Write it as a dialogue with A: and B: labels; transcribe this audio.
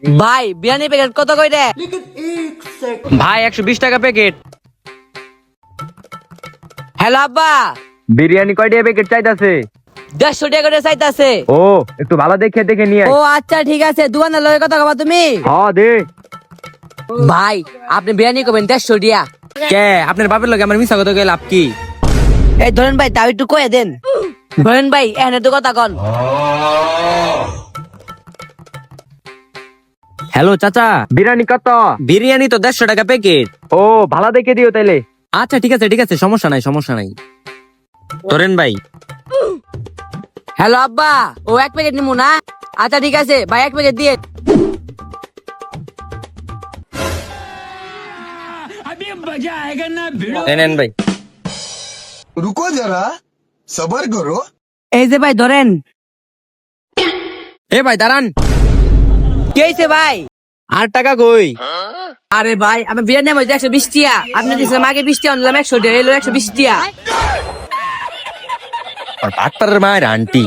A: ভাই বিরিয়ানি প্যাকেট কত কইরে?
B: ভাই 120 টাকা প্যাকেট।
A: হ্যালো আব্বা,
B: বিরিয়ানি কয়টা প্যাকেট চাইতাছে?
A: 150 টাকা করে চাইতাছে।
B: ও একটু ভালো দেখে নিয়ে
A: ও আচ্ছা ঠিক আছে, দোকানের লগে কথা কবা তুমি।
B: হ্যাঁ দে।
A: ভাই আপনি বিরিয়ানি করবেন 150 দিয়া।
B: কে আপনার বাপের লগে আমার মিছা কথা কই লাভ কি?
A: এই ধরেন ভাই, তাও একটু কয়ে দেন। ধরেন ভাই এখানে তো কথা কন।
B: হ্যালো চাচা, বিরিয়ানি কত? বিরিয়ানি তো 150 টাকা প্যাকেট। ও ভালো দেখে দিও তাইলে। আচ্ছা ঠিক আছে সমস্যা নাই। ধরেন ভাই।
A: হ্যালো আব্বা, ও এক প্যাকেট নিমু না? আচ্ছা ঠিক আছে ভাই, এক প্যাকেট দিয়ে।
B: নেন ভাই।
C: रुको जरा सबर करो।
A: এই যে ভাই ধরেন।
B: এ ভাই দাঁড়ান।
A: কি হয়েছে ভাই?
B: 8 টাকা কই?
A: আরে ভাই আমি বিরিয়ানি নেবো 120 টিয়া, আপনি দিয়েছিলাম আগে 20 টিয়া, আনলাম 100 টিয়া, এলো 120 টিয়া।
B: আর বাটপাড়ার মায়ের আন্টি।